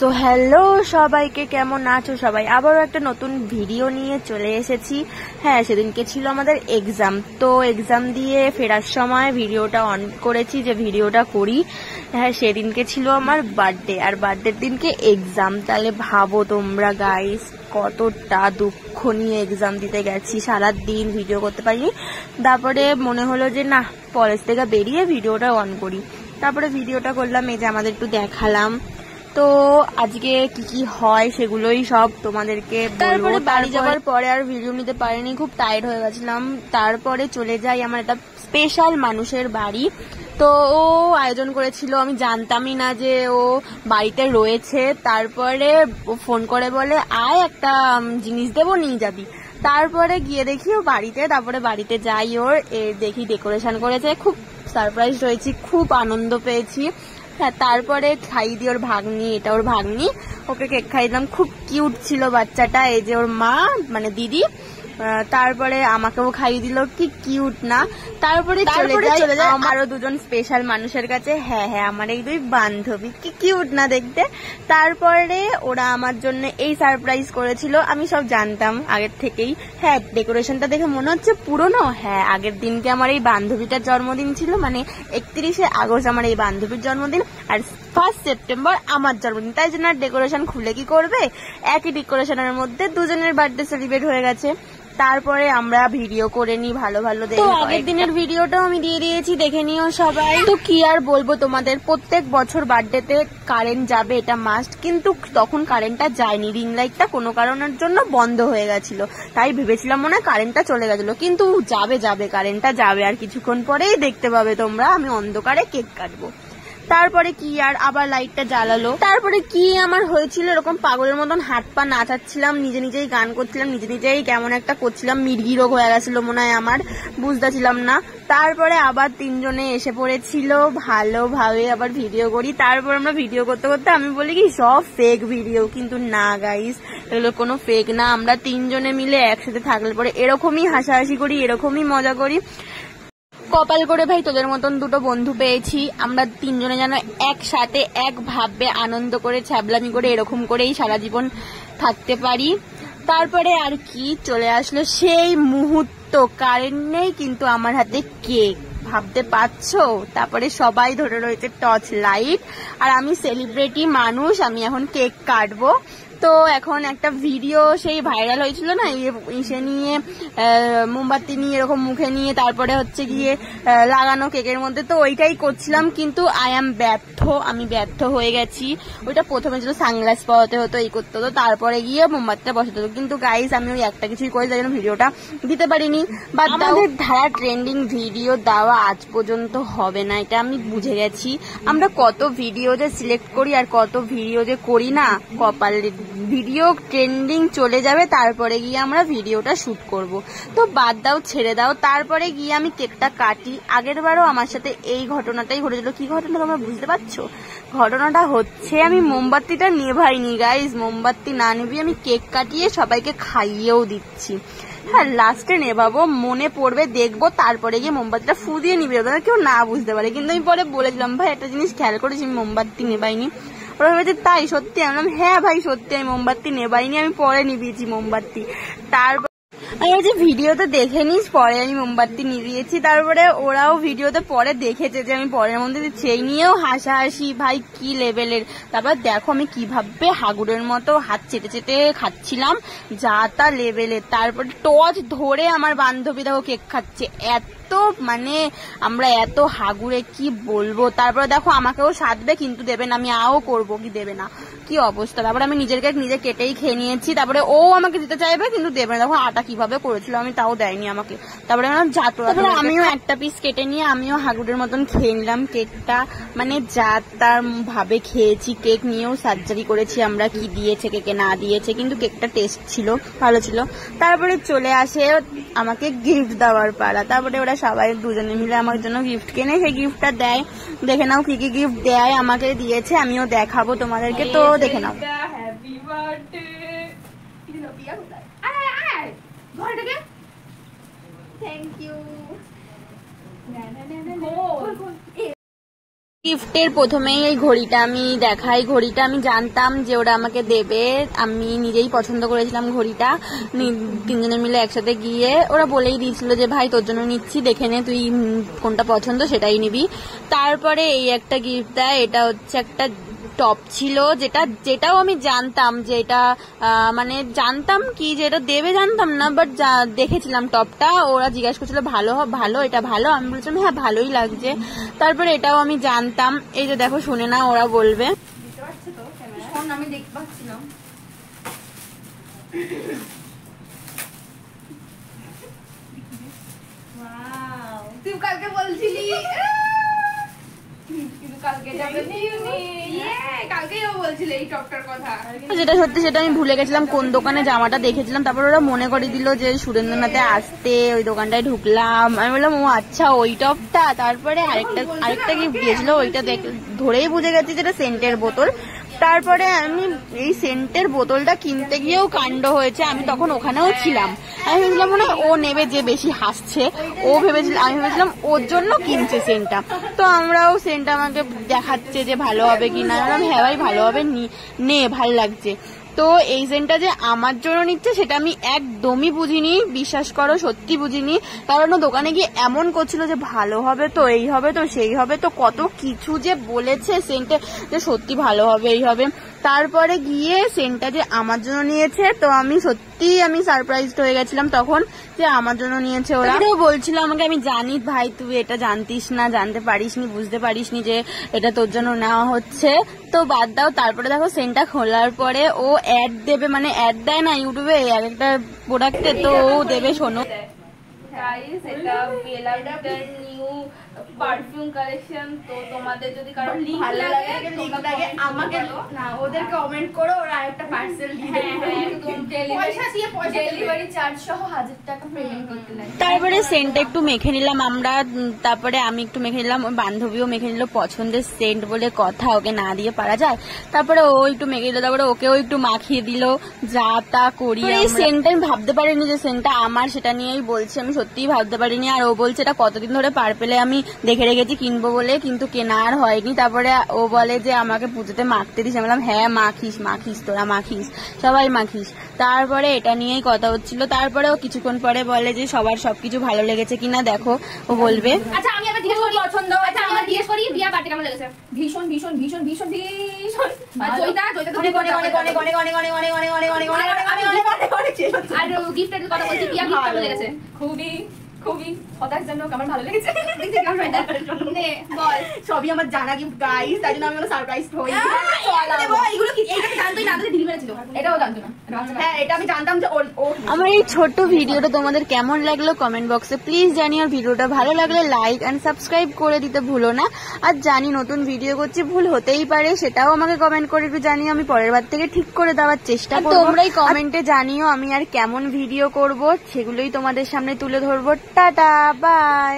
So hello সবাইকে, কেমন আছো সবাই? আবারও একটা নতুন ভিডিও নিয়ে চলে এসেছি। হ্যাঁ, সেদিনকে ছিল আমাদের এক্সাম, তো এক্সাম দিয়ে ফেরার সময় ভিডিওটা অন করেছি যে ভিডিওটা করি। হ্যাঁ, সেদিনকে ছিল আমার বার্থডে, আর বার্থডের দিনকে এক্সাম। তাহলে ভাবো তোমরা গাইস, কতটা দুঃখ নিয়ে এক্সাম দিতে গেছি, সারা দিন ভিডিও করতে পারিনি। তারপরে মনে হলো যে না, কলেজ থেকে বেরিয়ে ভিডিওটা অন করি। তারপরে ভিডিওটা করলাম, এই যে আমাদের একটু দেখালাম। তো আজকে কি কি হয় সেগুলোই সব তোমাদেরকে তারপরে বাড়ি যাওয়ার পরে আর ভিডিও নিতে পারিনি, খুব টায়ার্ড হয়ে গেছিলাম। তারপরে চলে যাই আমার একটা স্পেশাল মানুষের বাড়ি। তো ও আয়োজন করেছিল, আমি জানতামই না যে ও বাড়িতে রয়েছে। তারপরে ফোন করে বলে আয়, একটা জিনিস দেবো, নিয়ে যাবি। তারপরে গিয়ে দেখি ও বাড়িতে। তারপরে বাড়িতে যাই, ওর দেখি ডেকোরেশন করেছে, খুব সারপ্রাইজ হয়েছি, খুব আনন্দ পেয়েছি। হ্যাঁ, তারপরে খাইয়ে দিই ওর ভাগ্নি, এটা ওর ভাগ্নি, ওকে কেক খাইয়ে দিলাম। খুব কিউট ছিল বাচ্চাটা, এই যে ওর মা মানে দিদি। তারপরে আমাকেও খাইয়ে দিল, কি কিউট না। তারপরে চলে যায় আমারও দুজন স্পেশাল মানুষের কাছে। হ্যাঁ, আমার এই দুই বান্ধবী, কি কিউট না দেখতে। তারপরে ওরা আমার জন্য এই সারপ্রাইজ করেছিল, আমি সব জানতাম আগের থেকেই। হ্যাঁ, ডেকোরেশনটা দেখে মনে হচ্ছে পুরনো। হ্যাঁ, আগের দিনকে আমার এই বান্ধবীটার জন্মদিন ছিল, মানে 31শে আগস্ট আমার এই বান্ধবীর জন্মদিন, আর 1 সেপ্টেম্বর আমার জন্মদিন। তাই জন্য ডেকোরেশন খুলে কি করবে, একই ডেকোরেশনের মধ্যে দুজনের বার্থডে সেলিব্রেট হয়ে গেছে। তারপরে আমরা ভিডিও করে নিই ভালো ভালো দেখে। তো আগের দিনের ভিডিওটাও আমি দিয়ে দিয়েছি, দেখে নিও সবাই। তো কি আর বলবো তোমাদের, প্রত্যেক বছর বার্থডেতে কারেন্ট যাবে, এটা মাস্ট। কিন্তু তখন কারেন্টটা যায়নি, রিং লাইটটা কোনো কারণের জন্য বন্ধ হয়ে গেছিল। তাই ভেবেছিলাম মনে হয় কারেন্টটা চলে গেছিল, কিন্তু যাবে কারেন্টটা যাবে, আর কিছুক্ষণ পরেই দেখতে পাবে তোমরা আমি অন্ধকারে কেক কাটবো। তারপরে কি আর আবার লাইটটা জ্বালালো। তারপরে কি আমার হয়েছিল, এরকম পাগলের মতন হাত পা নাচাচ্ছিলাম, নিজে নিজেই গান করছিলাম, নিজে নিজেই কেমন একটা করছিলাম, মির্গি রোগ হয়ে গেছিল মনে হয় আমার, বুঝতেছিলাম না। তারপরে আবার তিনজনে এসে পড়েছিল, ভালোভাবে আবার ভিডিও করি। তারপর আমরা ভিডিও করতে করতে আমি বলি কি সব ফেক ভিডিও, কিন্তু না গাইস, এগুলো কোনো ফেক না। আমরা তিনজনে মিলে একসাথে থাকলে পরে এরকমই হাসাহাসি করি, এরকমই মজা করি। কপাল করে ভাই তোদের মতন দুটো বন্ধু পেয়েছি, আমরা তিনজনে যেন একসাথে একভাবে আনন্দ করে ছ্যাবলামি করে এরকম করেই সারা জীবন থাকতে পারি। তারপরে আর কি, চলে আসলো সেই মুহূর্ত, কারেন্ট নেই কিন্তু আমার হাতে কেক, ভাবতে পারছো? তারপরে সবাই ধরে রয়েছে টর্চ লাইট, আর আমি সেলিব্রিটি মানুষ, আমি এখন কেক কাটবো। তো এখন একটা ভিডিও সেই ভাইরাল হয়েছিল না, ইসে নিয়ে মোমবাতি নিয়ে এরকম মুখে নিয়ে তারপরে হচ্ছে গিয়ে লাগানো কেকের মধ্যে, তো ওইটাই করছিলাম, কিন্তু আমি ব্যর্থ হয়ে গেছি। ওইটা প্রথমে ছিল সানগ্লাস পরাতে হতো, এই করতে হতো, তারপরে গিয়ে মোমবাতিটা বসাতে হতো। কিন্তু গাইস আমি ওই একটা কিছুই করে, তাই জন্য ভিডিওটা দিতে পারিনি। বাট আমাদের ধারা ট্রেন্ডিং ভিডিও দেওয়া আজ পর্যন্ত হবে না, এটা আমি বুঝে গেছি। আমরা কত ভিডিও যে সিলেক্ট করি আর কত ভিডিও যে করি না, কপাল ভিডিও ট্রেন্ডিং চলে যাবে, তারপরে গিয়ে আমরা ভিডিওটা শুট করব। তো বাদ দাও, ছেড়ে দাও। তারপরে গিয়ে আমি কেকটা কাটি। আগের বারও আমার সাথে এই ঘটনাটাই ঘটেছিল। কি ঘটনা তোমরা বুঝতে পারছো? ঘটনাটা হচ্ছে আমি মোমবাতিটা নেভাইনি গাইজ, মোমবাতি না নিভিয়ে আমি কেক কাটিয়ে সবাইকে খাইয়েও দিচ্ছি। হ্যাঁ, লাস্টে নেভাবো, মনে পড়বে, দেখবো, তারপরে গিয়ে মোমবাতিটা ফু দিয়ে নিবে, কেউ না বুঝতে পারে। কিন্তু আমি পরে বলেছিলাম ভাই একটা জিনিস খেয়াল করেছি, আমি মোমবাতি নেভাইনি। ওরা ভেবেছে তাই সত্যি? আমি বললাম হ্যাঁ ভাই সত্যি, আমি মোমবাতি নেবাইনি, আমি পরে নিভিয়েছি মোমবাতি। তারপর আমি বলছি ভিডিওতে দেখে নিস, পরে আমি মোমবাতি নিভিয়েছি। তারপরে ওরাও ভিডিওতে পরে দেখেছে যে আমি পরের মধ্যে সেই নিয়েও হাসাহাসি, ভাই কি লেভেলের। তারপর দেখো আমি কিভাবে হাগুরের মতো হাত চেটে চেটে খাচ্ছিলাম, যা তা লেভেলের। তারপরে টর্চ ধরে আমার বান্ধবী দেখো কেক খাচ্ছে, মানে আমরা এত হাগুরে কি বলবো। তারপরে দেখো আমাকেও সাধবে, কিন্তু দেবে না, আমি আও করবো কি দেবে না, কি অবস্থা। তারপরে আমি নিজের কেক নিজে কেটেই খেয়ে নিয়েছি। তারপরে ও আমাকে দিতে চাইবে কিন্তু দেবে না, দেখো আটা কিভাবে করেছিল, আমি তাও দেয়নি আমাকে। তারপরে তারপরে আমিও একটা পিস কেটে নিয়ে আমিও হাগুরের মতন খেয়ে নিলাম কেকটা, মানে যা তার ভাবে খেয়েছি। কেক নিয়েও সার্জারি করেছি আমরা, কি দিয়েছে কেকে না দিয়েছে, কিন্তু কেকটা টেস্ট ছিল, ভালো ছিল। তারপরে চলে আসে আমাকে গিফট দেওয়ার পালা। তারপরে ওরা সবাই দুজনে মিলে আমার জন্য গিফট কেনে, সেই গিফটটা দেয়। দেখে নাও কি কি গিফট দেয়, আমাকে দিয়েছে, আমিও দেখাবো তোমাদেরকে, তো দেখে নাও। Happy birthday. Thank you. গিফটের প্রথমেই এই ঘড়িটা আমি দেখাই। ঘড়িটা আমি জানতাম যে ওরা আমাকে দেবে, আমি নিজেই পছন্দ করেছিলাম ঘড়িটা। তিনজনে মিলে একসাথে গিয়ে ওরা বলেই দিয়েছিল যে ভাই তোর জন্য নিচ্ছি, দেখে নে তুই কোনটা পছন্দ সেটাই নিবি। তারপরে এই একটা গিফট দেয়, এটা হচ্ছে একটা টপ ছিল, যেটাও আমি জানতাম যে এটা মানে জানতাম কি যে এটা দেবে জানতাম না, বাট দেখেছিলাম টপটা। ওরা জিজ্ঞাসা করছিল ভালো এটা ভালো, আমি বলছিলাম হ্যাঁ ভালোই লাগছে। তারপরে এটাও আমি জানতাম। এই যে দেখো, শুনে না ওরা বলবে। আমি দেখতে পাচ্ছিলাম তুই কালকে বলছিলি যেটা সত্যি সেটা আমি ভুলে গেছিলাম কোন দোকানে জামাটা দেখেছিলাম। তারপর ওরা মনে করে দিল যে সুরেন্দ্রনাথে আসতে, ওই দোকানটায় ঢুকলাম। আমি বললাম ও আচ্ছা ওই টপটা। তারপরে আরেকটা গিফট দিয়েছিল, ওইটা ধরেই বুঝে গেছি যেটা সেন্টের বোতল। তারপরে আমি এই সেন্টের বোতলটা কিনতে গিয়েও কাণ্ড হয়েছে, আমি তখন ওখানেও ছিলাম। আমি ভেবেছিলাম মনে হয় ও নেবে, যে বেশি হাসছে আমি ভেবেছিলাম ওর জন্য কিনছে সেন্টটা। তো আমরাও সেন্টটা আমাকে দেখাচ্ছে যে ভালো হবে কিনা, বললাম হ্যাঁ ভাই ভালো হবে, নে ভালো লাগছে। তো এই সেন্টটা যে আমার জন্য নিচ্ছে সেটা আমি একদমই বুঝিনি, বিশ্বাস করো সত্যি বুঝিনি। কারণ ও দোকানে গিয়ে এমন করছিল যে ভালো হবে তো, এই হবে তো, সেই হবে তো, কত কিছু যে বলেছে সেন্টে যে সত্যি ভালো হবে, এই হবে। তারপরে গিয়ে সেন্টটা যে আমার জন্য নিয়েছে, তো আমি সারপ্রাইজড হয়ে গেছিলাম তখন যে আমার জন্য নিয়েছে ওরা। বলছিল আমাকে, আমি জানি ভাই তুই এটা জানতিস না, জানতে পারিসনি, বুঝতে পারিসনি যে এটা তোর জন্য নেওয়া হচ্ছে, তো বাদ দাও। তারপরে দেখো সেন্টটা খোলার পরে ও অ্যাড দেবে, মানে অ্যাড দেয় না ইউটিউবে এক একটা প্রোডাক্টে, তো ও দেবে। শোনো গাইস, এটা বেলা ভিটার নিউ পারফিউম কালেকশন। তো তোমাদের যদি কারো ভালো লাগে তোমরা আমাকে না ওদের কমেন্ট করো, ওরা আরেকটা পার্সেল দিয়ে দেবে। একদম ডেলিভারি চার্জ সহ 1000 টাকা পেমেন্ট করতে লাগে। তারপরে সেন্ট একটু মেখে নিলাম আমরা, তারপরে আমি একটু মেখে নিলাম, ওই বান্ধবীও মেখে নিল। পছন্দের সেন্ট বলে কথা, ওকে না দিয়ে পারা যায়। তারপরে ও একটু মেখে দিল, তারপরে ওকেও একটু মাখিয়ে দিল, যা তা করি। এই সেন্টটা আমি ভাবতে পারিনি যে সেন্টটা আমার, সেটা নিয়েই বলছি, আমি সত্যিই ভাবতে পারিনি। আর ও বলছে এটা কতদিন ধরে পার্পেলে আমি দেখে রেখেছি কিনবো বলে, কিন্তু কেনা আর হয়নি। তারপরে ও বলে যে আমাকে পুজোতে মাখতে দিস, আমি বললাম হ্যাঁ মাখিস তোরা মাখিস, সবাই মাখিস। তারপরে এটা নিয়েই কথা হচ্ছিল। তারপরে ও কিছুক্ষণ পরে বলে যে সবার সবকিছু ভালো লেগেছে কিনা দেখো, ও বলবে। আচ্ছা আমি আবার জিজ্ঞেস করি পছন্দ, আচ্ছা আমার জিজ্ঞেস করি রিয়া বাটে কেমন লেগেছে? ভীষণ ভীষণ ভীষণ ভীষণ ভীষণ। আর জয়িতা তো অনেক আর গিফটের কথা বলছি, রিয়া গিফট কেমন লেগেছে? খুবই খুবই হতাশজনক, আমার ভালো লেগেছে। বল সবই আমার জানা গিফট গাইস, তাই জন্য আমি সারপ্রাইজ হই। এগুলো কি এটা জানতোই না, আমাদের ডেলিভারি ছিল, এটাও জানতো না। হ্যাঁ এটা আমি জানতাম যে আমার এই ছোট্ট ভিডিওটা তোমাদের কেমন লাগলো কমেন্ট বক্সে প্লিজ জানিও। ভিডিওটা ভালো লাগলে লাইক এন্ড সাবস্ক্রাইব করে দিতে ভুলো না। আর জানি নতুন ভিডিও করছি, ভুল হতেই পারে, সেটাও আমাকে কমেন্ট করে একটু জানিও, আমি পরের বার থেকে ঠিক করে দেওয়ার চেষ্টা করব। তোমরাই কমেন্টে জানিও আমি আর কেমন ভিডিও করব, সেগুলোই তোমাদের সামনে তুলে ধরবো। Tata bye.